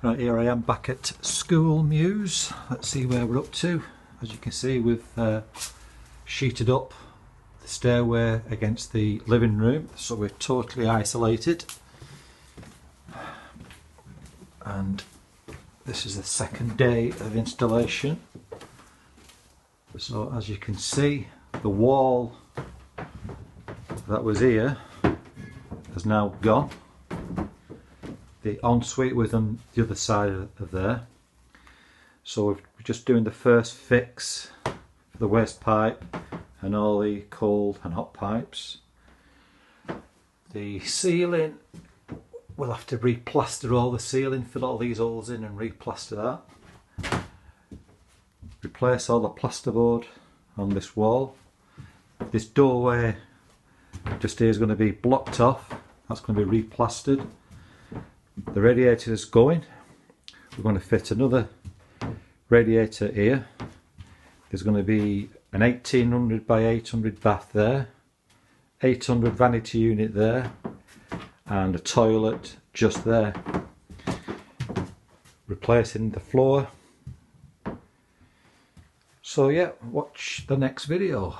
Right, here I am back at school, Mews. Let's see where we're up to. As you can see, we've sheeted up the stairway against the living room, so we're totally isolated. And this is the second day of installation. So as you can see, the wall that was here has now gone. The ensuite was on the other side of there. So we're just doing the first fix for the waste pipe and all the cold and hot pipes. The ceiling, we'll have to replaster all the ceiling, fill all these holes in and replaster that. Replace all the plasterboard on this wall. This doorway just here is going to be blocked off. That's going to be replastered. The radiator is going. We're going to fit another radiator here. There's going to be an 1800 by 800 bath there, 800 vanity unit there, and a toilet just there. Replacing the floor. So yeah, watch the next video.